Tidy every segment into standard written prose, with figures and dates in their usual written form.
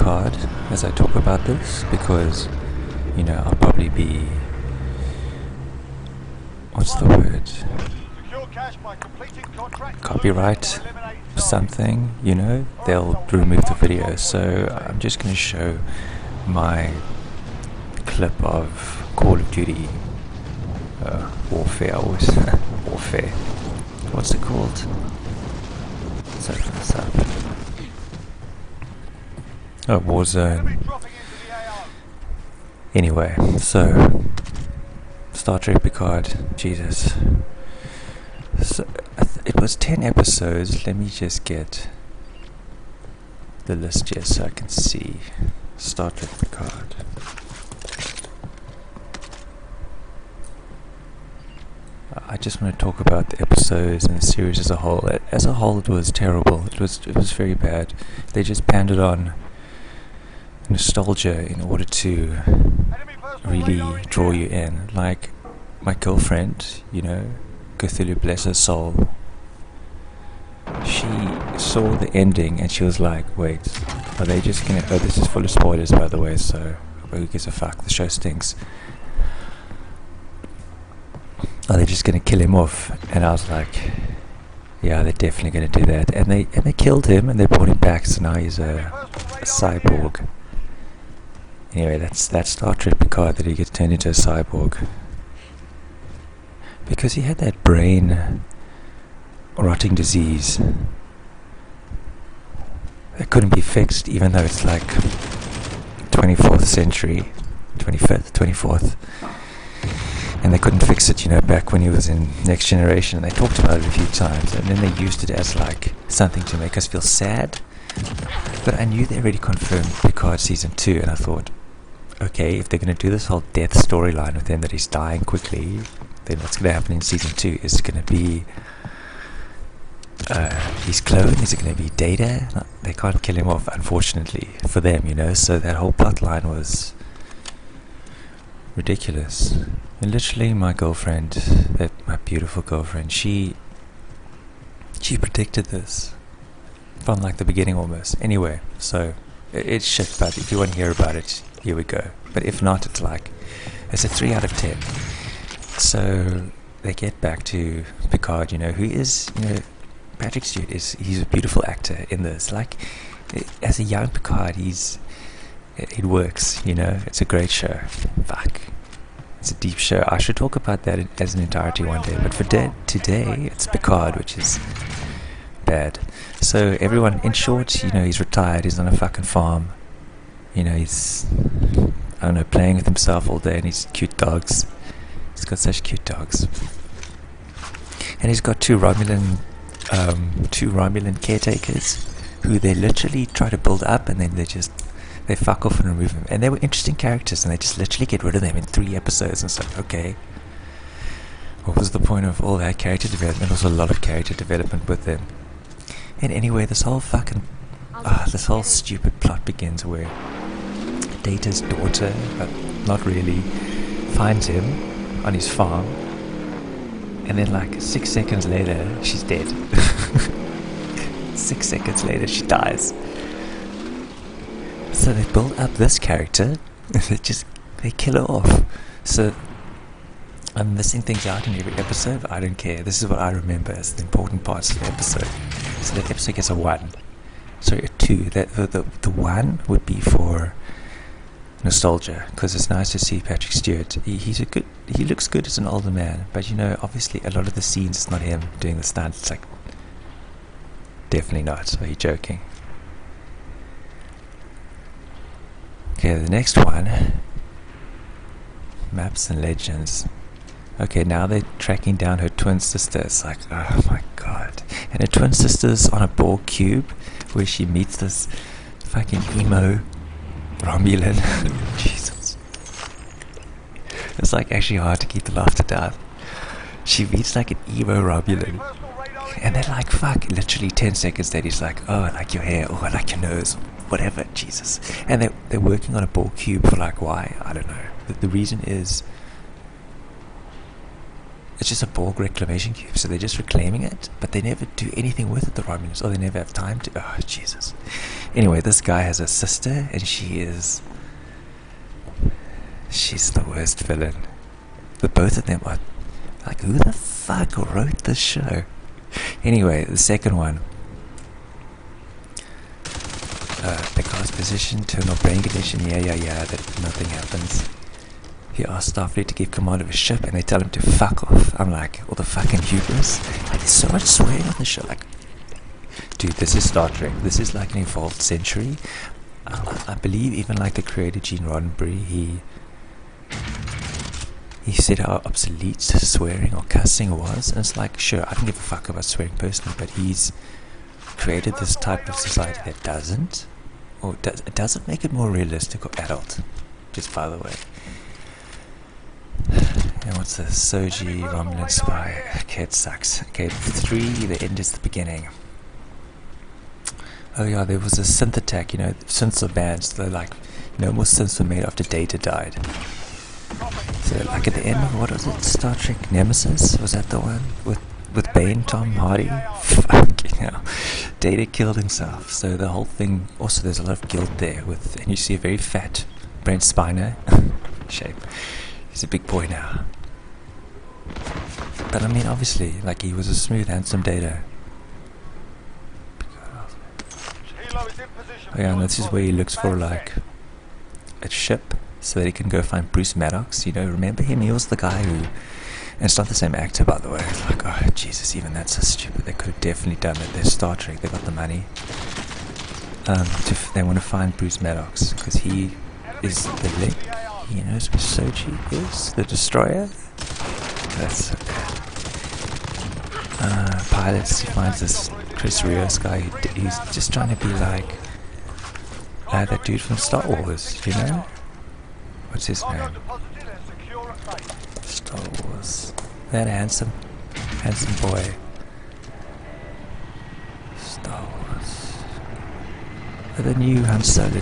Picard as I talk about this, because, you know, I'll probably be, what's the word, copyright something, you know, they'll remove the video. So I'm just going to show my clip of Call of Duty Warfare. Warfare, what's it called? Let's open this up. Oh, Warzone. Anyway, so Star Trek Picard, Jesus. So, it was 10 episodes. Let me just get the list here so I can see. Star Trek Picard. I just want to talk about the episodes and the series as a whole. As a whole, it was terrible. It was very bad. They just pandered on nostalgia in order to really draw you in. Like my girlfriend, you know, Cthulhu, bless her soul, she saw the ending and she was like, wait, are they just gonna, oh, this is full of spoilers by the way, so who gives a fuck, the show stinks. Are they just gonna kill him off? And I was like, yeah, they're definitely gonna do that. And they killed him and they brought him back, so now he's a cyborg. Anyway, that's Star Trek Picard, that he gets turned into a cyborg. Because he had that brain rotting disease that couldn't be fixed, even though it's like 24th century, 25th, 24th. And they couldn't fix it, you know, back when he was in Next Generation. They talked about it a few times, and then they used it as like something to make us feel sad. But I knew they already confirmed Picard Season 2, and I thought, okay, if they're going to do this whole death storyline with him, that he's dying quickly, then what's going to happen in Season 2 is going to be his clone. Is it going to be Data? No, they can't kill him off, unfortunately, for them, you know, so that whole plot line was ridiculous. And literally my girlfriend, my beautiful girlfriend, she predicted this from like the beginning almost. Anyway, so it's shit, but if you want to hear about it, here we go. But if not, it's like, it's a 3 out of 10. So they get back to Picard, you know, who is, you know, Patrick Stewart he's a beautiful actor in this. Like, as a young Picard, it works, you know, it's a great show. Fuck. It's a deep show. I should talk about that as an entirety one day, but for today, it's Picard, which is bad. So everyone, in short, you know, he's retired, he's on a fucking farm, you know, he's, I don't know, playing with himself all day and his cute dogs. He's got such cute dogs. And he's got two Romulan caretakers who they literally try to build up, and then they fuck off and remove him. And they were interesting characters, and they just literally get rid of them in 3 episodes. And it's like, okay, what was the point of all that character development? There was a lot of character development with them. And anyway, this whole stupid plot begins where Data's daughter, not really, finds him on his farm, and then like 6 seconds later, she's dead. 6 seconds later, she dies. So they build up this character, and they kill her off. So I'm missing things out in every episode, but I don't care. This is what I remember as the important parts of the episode. So that episode gets a 1. Sorry, a 2. The 1 would be for nostalgia, because it's nice to see Patrick Stewart. He looks good as an older man, but you know, obviously a lot of the scenes, it's not him doing the stunts. It's like, definitely not. Are you joking? Okay, the next one, Maps and Legends. Okay, now they're tracking down her twin sister. It's like, oh my god. And her twin sister's on a Borg cube where she meets this fucking emo Romulan. Jesus. It's like actually hard to keep the laughter down. She meets like an emo Romulan. And they're like, fuck, literally 10 seconds later he's like, oh, I like your hair, oh, I like your nose, whatever, Jesus. And they're working on a Borg cube for like, why? I don't know. The reason is it's just a Borg reclamation cube, so they're just reclaiming it, but they never do anything with it, the Romulans, or they never have time to. Oh, Jesus. Anyway, this guy has a sister, and she's the worst villain. But both of them are like, who the fuck wrote this show? Anyway, the second one. Picard's position, terminal brain condition, yeah, that nothing happens. He asks Starfleet to give command of his ship, and they tell him to fuck off. I'm like, all the fucking hubris. Like, there's so much swearing on the show. Like, dude, this is Star Trek. This is like an evolved century. I believe even like the creator Gene Roddenberry, he said how obsolete swearing or cussing was. And it's like, sure, I don't give a fuck about swearing personally, but he's created this type of society that doesn't, or it doesn't make it more realistic or adult. Just by the way. And what's this? Soji, Romulan spy. Okay, it sucks. Okay, 3, the end is the beginning. Oh yeah, there was a synth attack, you know, synths are banned, so like, no more synths were made after Data died. So like at the end of, what was it, Star Trek Nemesis? Was that the one? With Bane, Tom Hardy? Fuck, you know. Data killed himself, so the whole thing, also there's a lot of guilt there, and you see a very fat Brent Spiner shape. He's a big boy now. But I mean, obviously, like, he was a smooth, handsome Data. Oh yeah, and this is where he looks for, like, a ship, so that he can go find Bruce Maddox. You know, remember him? He was the guy who... And it's not the same actor, by the way. It's like, oh, Jesus, even that's so stupid. They could have definitely done it. They're Star Trek. They got the money. They want to find Bruce Maddox, because he is the link. He knows where Soji is, the destroyer. That's so bad. Pilots, he finds this Chris Rios guy. He's just trying to be like that dude from Star Wars, you know? What's his name? Star Wars. That handsome boy. Star Wars. The new Han Solo dude.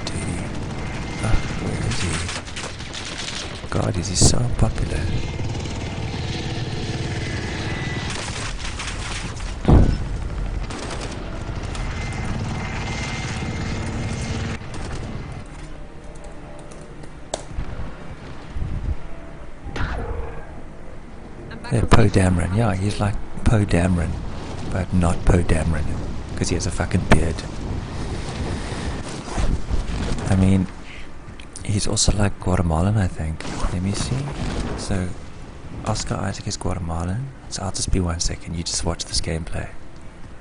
Where is he? God, is he so unpopular? Yeah, Poe Dameron. Yeah, he's like Poe Dameron, but not Poe Dameron, because he has a fucking beard. I mean, he's also like Guatemalan, I think. Let me see. So, Oscar Isaac is Guatemalan. So I'll just be 1 second. You just watch this gameplay.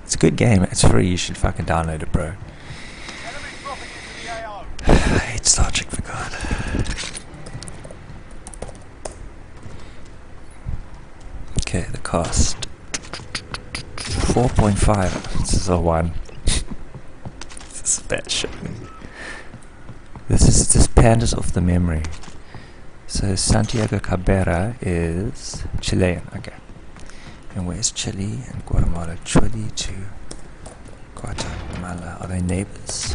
It's a good game. It's free. You should fucking download it, bro. I hate Star Trek, for God. Okay, the cost. 4.5. This is a 1. This is bad shit. This is pandas off the memory. So Santiago Cabrera is Chilean, okay. And where's Chile and Guatemala? Chile to Guatemala. Are they neighbors?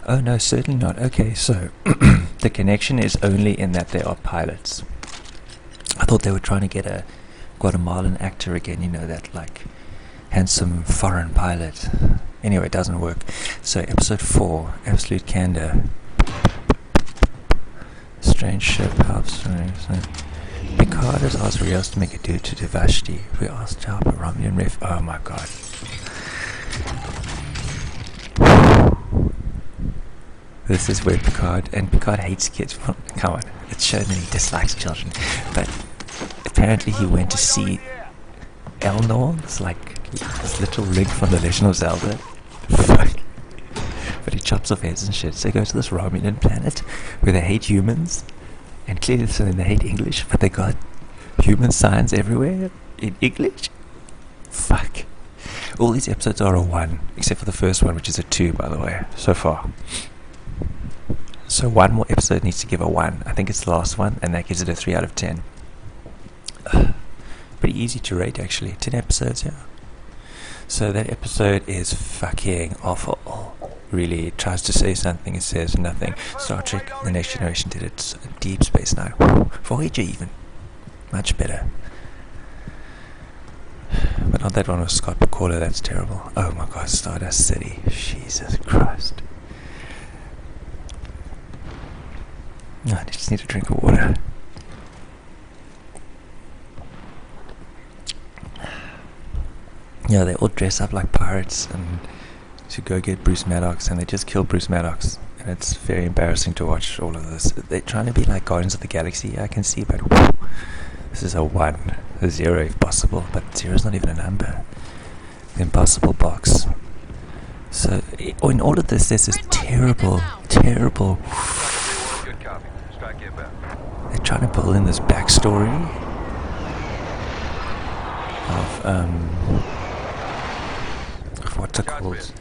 Oh no, certainly not. Okay, so the connection is only in that they are pilots. I thought they were trying to get a Guatemalan actor again, you know, that like handsome foreign pilot. Anyway, it doesn't work. So episode 4, Absolute Candor. Strange ship, house. Picard has asked Rios to make a deal to Devashti. We asked to help a Romulan ref. Oh my god. This is where Picard hates kids. Well, come on, it's shown that he dislikes children. But apparently he went to see Elnor. It's like this little rig from the Legend of Zelda. Fuck. But he chops off heads and shit. So they go to this Romulan planet where they hate humans. And clearly so they hate English, but they got human signs everywhere in English. Fuck. All these episodes are a 1, except for the first one, which is a 2, by the way, so far. So one more episode needs to give a 1. I think it's the last one, and that gives it a 3 out of 10. Pretty easy to rate, actually. 10 episodes, yeah. So that episode is fucking awful. Really, it tries to say something, it says nothing. Star Trek The Next Generation did it. Deep Space Nine. Voyager even. much better. But not that one with Scott McCauley, that's terrible. Oh my god, Stardust City. Jesus Christ. Oh, I just need a drink of water. Yeah, they all dress up like pirates and to go get Bruce Maddox, and they just kill Bruce Maddox. And it's very embarrassing to watch all of this. They're trying to be like Guardians of the Galaxy, I can see, but whew, this is a 1, a 0 if possible, but 0 is not even a number. The impossible box. So, in all of this, there's this terrible, terrible... They're trying to build in this backstory of what's it called?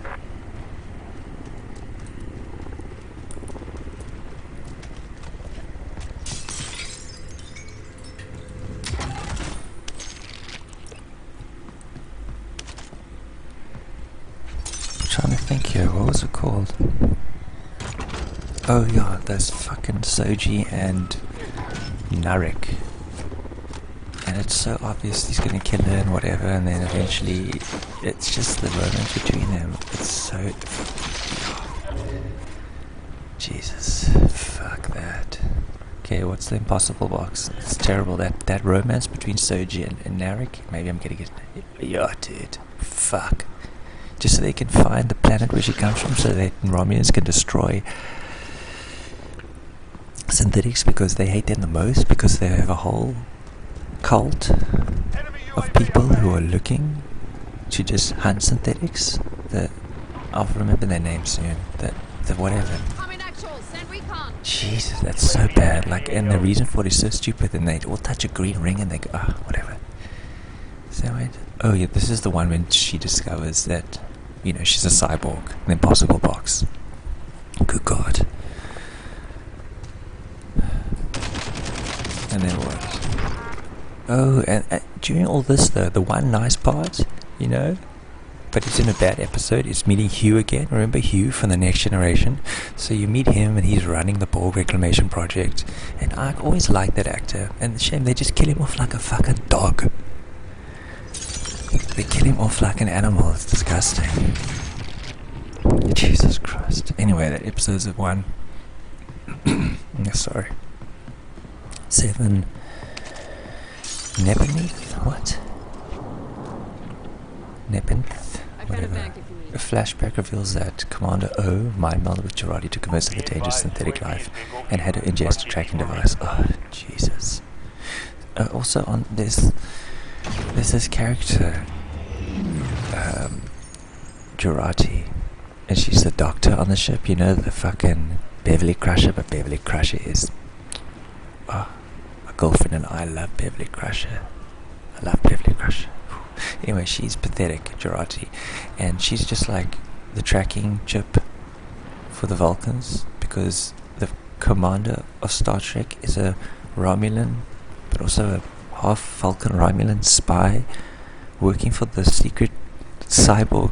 Trying to think here, what was it called? Oh yeah, those fucking Soji and Narek. And it's so obvious he's gonna kill her and whatever, and then eventually it's just the romance between them. It's so... Jesus, fuck that. Okay, what's the impossible box? It's terrible, that romance between Soji and Narek. Maybe I'm getting it... Yeah, dude. Fuck. Just so they can find the planet where she comes from, so that Romulans can destroy synthetics because they hate them the most, because they have a whole cult of people who are looking to just hunt synthetics. I'll remember their name soon. The whatever. Jesus, that's so bad. Like, and the reason for it is so stupid. And they all touch a green ring and they go, whatever. Is that right? Oh yeah, this is the one when she discovers that, you know, she's a cyborg, an impossible box. Good God. And then what? Oh, and during all this though, the one nice part, you know, but it's in a bad episode, is meeting Hugh again. Remember Hugh from The Next Generation? So you meet him and he's running the Borg Reclamation Project. And I always liked that actor. And shame they just kill him off like a fucking dog. They kill him off like an animal. It's disgusting. Jesus Christ. Anyway, that episode's at 1. Sorry. 7. Nepenthe? What? Nepenthe? Whatever. A flashback reveals that Commander O mind-melded with Girardi to convince her of the dangerous synthetic life and had to ingest a tracking device. Oh, Jesus. Also, on there's this character, Girardi, and she's the doctor on the ship, you know, the fucking Beverly Crusher, but Beverly Crusher is... my girlfriend and I love Beverly Crusher. I love Beverly Crusher. Anyway, she's pathetic, Girardi, and she's just like the tracking chip for the Vulcans, because the commander of Star Trek is a Romulan, but also a half Vulcan Romulan spy working for the secret cyborg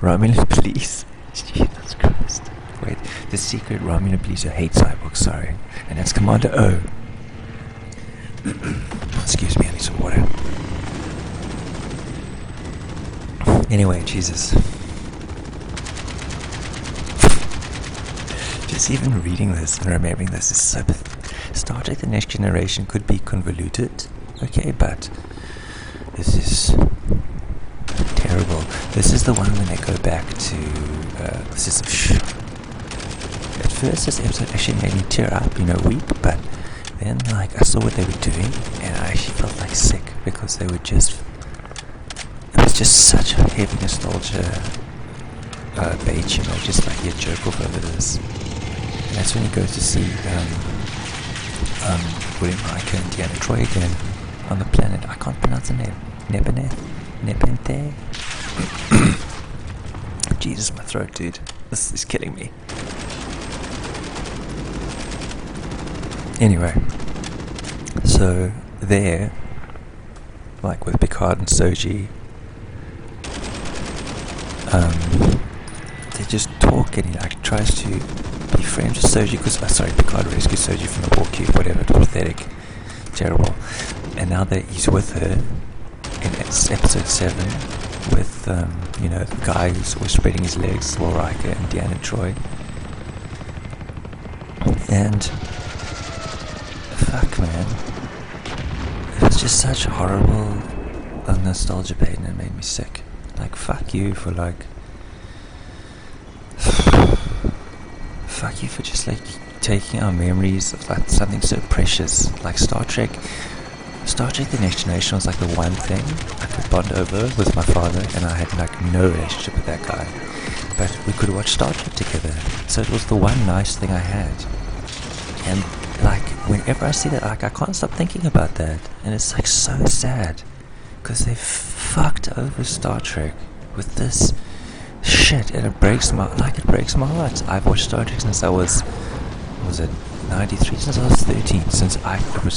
Romulan police. Jesus Christ. Wait, the secret Romulan police who hate cyborgs, sorry. And that's Commander O. Excuse me, I need some water. Anyway, Jesus. Just even reading this and remembering this is so... Star Trek The Next Generation could be convoluted, okay, but this is terrible. This is the one when they go back to... this is... At first this episode actually made me tear up, you know, weep, but then like I saw what they were doing and I actually felt like sick because they were just... It was just such a heavy nostalgia bait, you know, just like you jerk off over this. And that's when he goes to see William Riker and Deanna Troi again on the planet. I can't pronounce the name. Nepenthe? Jesus, my throat, dude. This is killing me. Anyway, so there, like with Picard and Soji, they just talk and he like tries to be friends with Soji because, Picard rescues Soji from the war cube, whatever, it was pathetic, terrible. and now that he's with her in episode 7 with the guy who's always spreading his legs, Will Riker and Deanna Troi. And fuck, man, it was just such horrible nostalgia bait, and it made me sick. Like, fuck you for fuck you for just like taking our memories of like something so precious like Star Trek. The Next Generation was like the one thing I could bond over with my father, and I had like no relationship with that guy, but we could watch Star Trek together, so it was the one nice thing I had. And like whenever I see that, like I can't stop thinking about that, and it's like so sad because they fucked over Star Trek with this shit, and it breaks my heart. I've watched Star Trek since I was it 93, since I was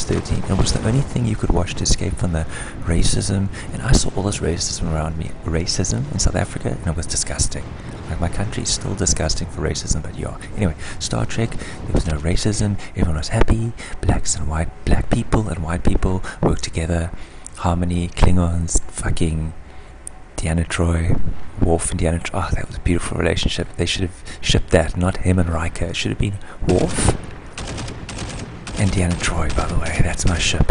13. It was the only thing you could watch to escape from the racism, and I saw all this racism around me, racism in South Africa, and it was disgusting. Like, my country is still disgusting for racism, but yeah. Anyway, Star Trek, there was no racism, everyone was happy, black people and white people worked together, harmony, Klingons, fucking Deanna Troi, Worf and Deanna Troi. Oh, that was a beautiful relationship. They should have shipped that, not him and Riker. It should have been Worf and Deanna Troi, by the way. That's my ship.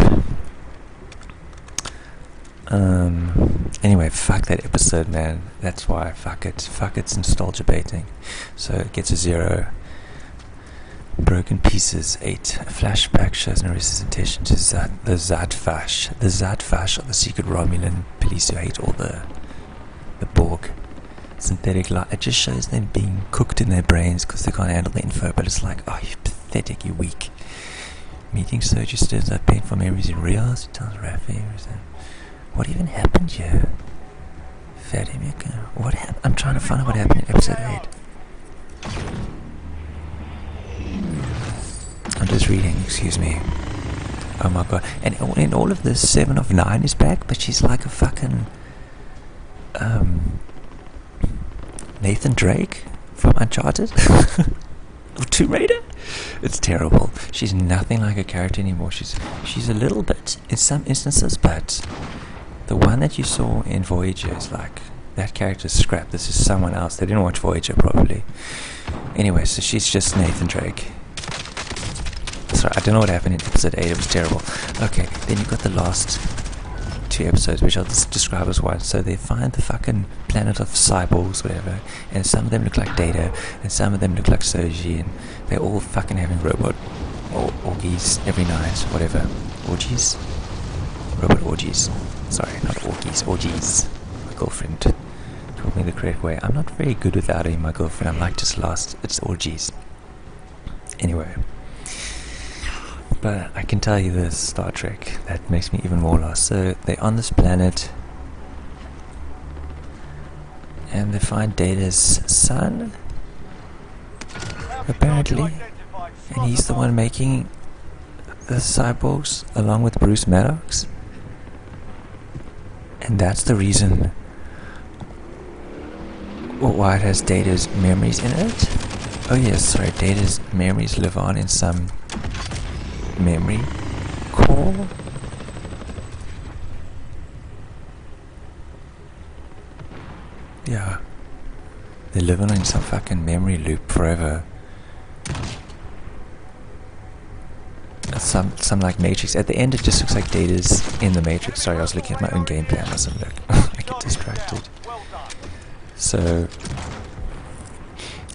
Anyway, fuck that episode, man. That's why. Fuck it. Fuck it's nostalgia baiting. So it gets a 0. Broken Pieces 8. A flashback shows no representation to the Zadfash. The Zadfash are the secret Romulan police who hate all the Borg. Synthetic life. It just shows them being cooked in their brains because they can't handle the info, but it's like, oh, you're pathetic, you're weak. Meeting Soji stirs up painful memories in Rios. He tells Raffi. What even happened here? Fatimika. What happened? I'm trying to find out what happened in episode 8. I'm just reading, excuse me. Oh my god. And in all of this, 7 of 9 is back, but she's like a fucking Nathan Drake from Uncharted or Tomb Raider. It's terrible. She's nothing like a character anymore. She's a little bit in some instances, but the one that you saw in Voyager is like, that character's scrap. This is someone else. They didn't watch Voyager properly. Anyway, so she's just Nathan Drake. Sorry, I don't know what happened in episode 8. It was terrible. Okay, then you've got the last 2 episodes, which I'll just describe as one. So they find the fucking planet of cyborgs, whatever, and some of them look like Data, and some of them look like Soji, and they're all fucking having robot orgies every night, whatever. Orgies? Robot orgies. Sorry, not orgies, orgies. My girlfriend told me the correct way. I'm not very good with outing my girlfriend. I'm like just lost. It's orgies. Anyway. But I can tell you this, Star Trek, that makes me even more lost. So they're on this planet, and they find Data's son, apparently, and he's the one making the cyborgs along with Bruce Maddox, and that's the reason why it has Data's memories in it. Oh yes, sorry, Data's memories live on in some memory core. Yeah, they're living in some fucking memory loop forever. Some like Matrix. At the end, it just looks like Data's in the Matrix. Sorry, I was looking at my own gameplay. I mustn't look. I get distracted. So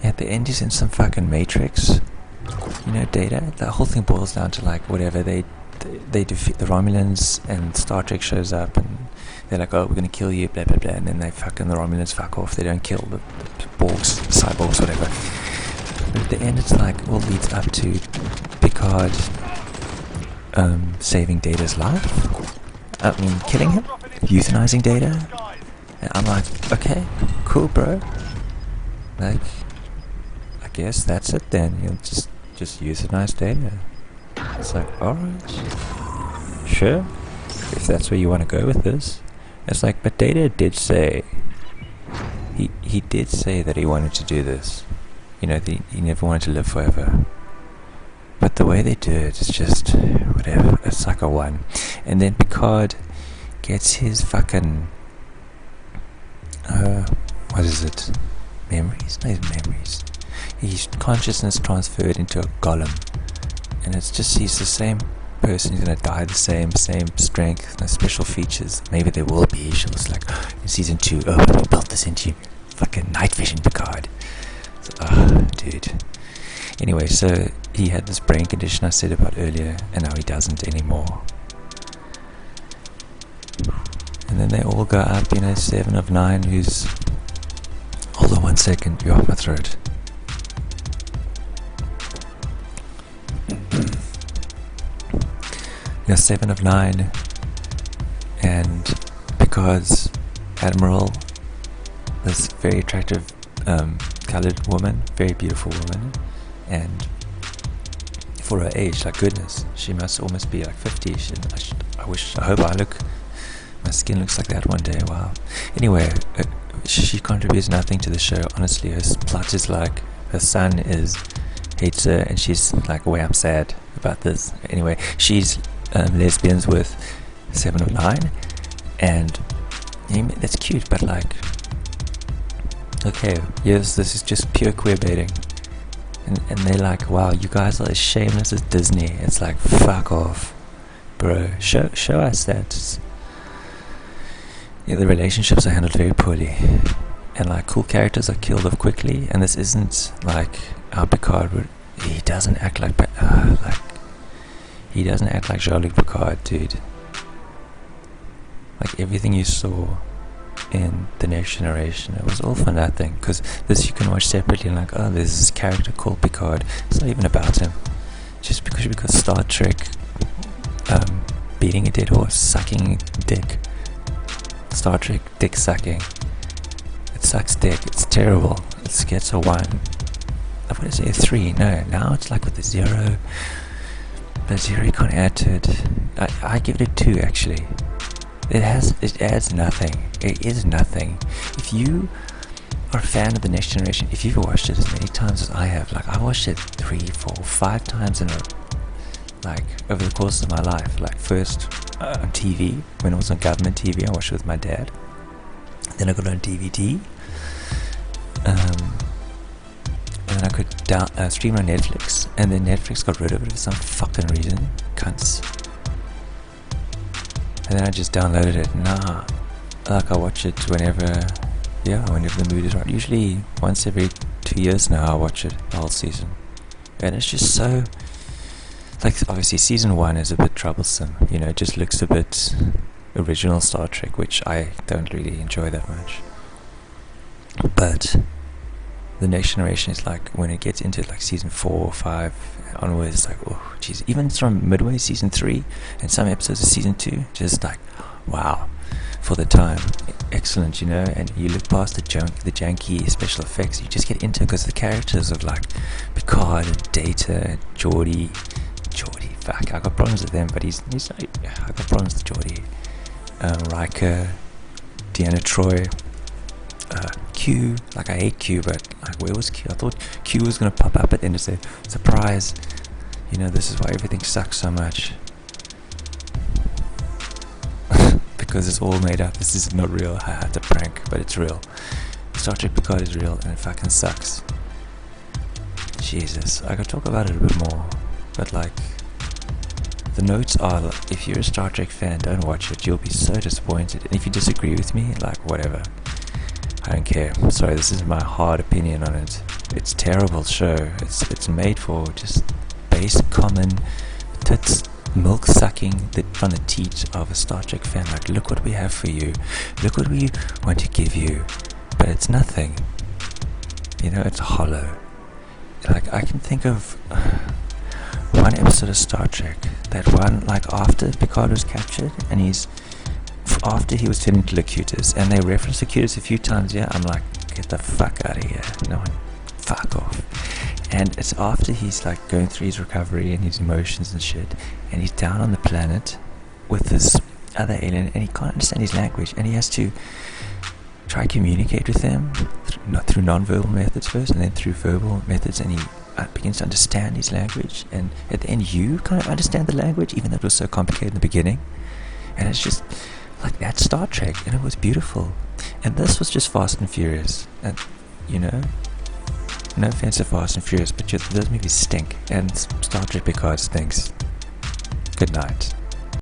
at the end, he's in some fucking Matrix. You know, Data. The whole thing boils down to like whatever they defeat the Romulans, and Star Trek shows up, and they're like, oh, we're gonna kill you, blah blah blah, and then the Romulans fuck off. They don't kill the Borgs, cyborgs, whatever. But at the end, it's like all leads up to Picard saving Data's life. I mean, killing him, euthanizing Data. And I'm like, okay, cool, bro. Like, I guess that's it then. You'll just euthanize Data. It's like, alright, sure, if that's where you want to go with this. It's like, but Data did say, he did say that he wanted to do this. You know, he never wanted to live forever. But the way they do it is just whatever. It's like a 1. And then Picard gets his fucking what is it? Memories? No, his memories. His consciousness transferred into a golem, and it's just he's the same person. He's gonna die the same strength, no special features. Maybe there will be. She was like in season 2. Oh, we built this into fucking night vision, Picard. So, dude. Anyway, so he had this brain condition I said about earlier, and now he doesn't anymore. And then they all go up, 7 of 9, who's... Hold on 1 second, you're off my throat. Yeah, 7 of 9, and Picard's Admiral, this very attractive coloured woman, very beautiful woman, and for her age, like goodness, she must almost be like 50. I hope my skin looks like that one day. Wow. Anyway, she contributes nothing to the show. Honestly, her plot is like her son hates her, and she's like, "Way I'm sad about this." Anyway, she's lesbians with 7 of 9, and that's cute. But like, okay, yes, this is just pure queer baiting, and they're like, "Wow, you guys are as shameless as Disney." It's like, fuck off, bro. Show us that. Yeah, the relationships are handled very poorly, and like cool characters are killed off quickly. And this isn't like our Picard would. He doesn't act like he doesn't act like Jean-Luc Picard, dude. Like everything you saw in The Next Generation, it was all for nothing. Because this you can watch separately, and like, oh, there's this character called Picard. It's not even about him. Just because Star Trek, beating a dead horse, sucking dick. Star Trek dick sucking. It sucks dick. It's terrible. It gets a 1. I would say a 3. No, now it's like with the 0. The 0 you can't add to it. I give it a 2 actually. It adds nothing. It is nothing. If you are a fan of The Next Generation, if you've watched it as many times as I have, like I watched it 3, 4, 5 times in a like over the course of my life. Like first on TV, when it was on government TV, I watched it with my dad. Then I got it on DVD, and then I could stream it on Netflix, and then Netflix got rid of it for some fucking reason, cunts. And then I just downloaded it. Like I watch it whenever the mood is right. Usually once every 2 years now I watch it the whole season, and it's just so. Like, obviously, season 1 is a bit troublesome. It just looks a bit original Star Trek, which I don't really enjoy that much. But The Next Generation is like, when it gets into like season 4 or 5 onwards, it's like, oh, jeez. Even from midway season 3 and some episodes of season 2, just like, wow, for the time, excellent, And you look past the janky special effects, you just get into it because the characters of like Picard and Data and Geordi, fuck, I got problems with them, but he's like, I got problems with Geordi, Riker, Deanna Troi, Q, like I hate Q, but like where was Q? I thought Q was gonna pop up at the end and say, surprise, this is why everything sucks so much. Because it's all made up, this is not real, it's a prank, but it's real. Star Trek Picard is real, and it fucking sucks. Jesus, I could talk about it a bit more, but like, the notes are, if you're a Star Trek fan, don't watch it, you'll be so disappointed. And if you disagree with me, like, whatever, I don't care. Sorry, this is my hard opinion on it. It's a terrible show. It's made for just basic common tits milk sucking from the teat of a Star Trek fan. Like, look what we have for you, look what we want to give you, but it's nothing. It's hollow. Like, I can think of one episode of Star Trek, that one, like after Picard was captured, and after he was turned into Locutus, and they referenced Locutus a few times. I'm like, get the fuck out of here, no one, fuck off. And it's after he's like going through his recovery and his emotions and shit, and he's down on the planet with this other alien, and he can't understand his language, and he has to try to communicate with them through non-verbal methods first, and then through verbal methods, and begins to understand his language, and at the end you kind of understand the language, even though it was so complicated in the beginning. And it's just like that Star Trek, and it was beautiful. And this was just Fast and Furious, and you know, no offense to Fast and Furious, but those movies stink, and Star Trek Picard stinks. Good night.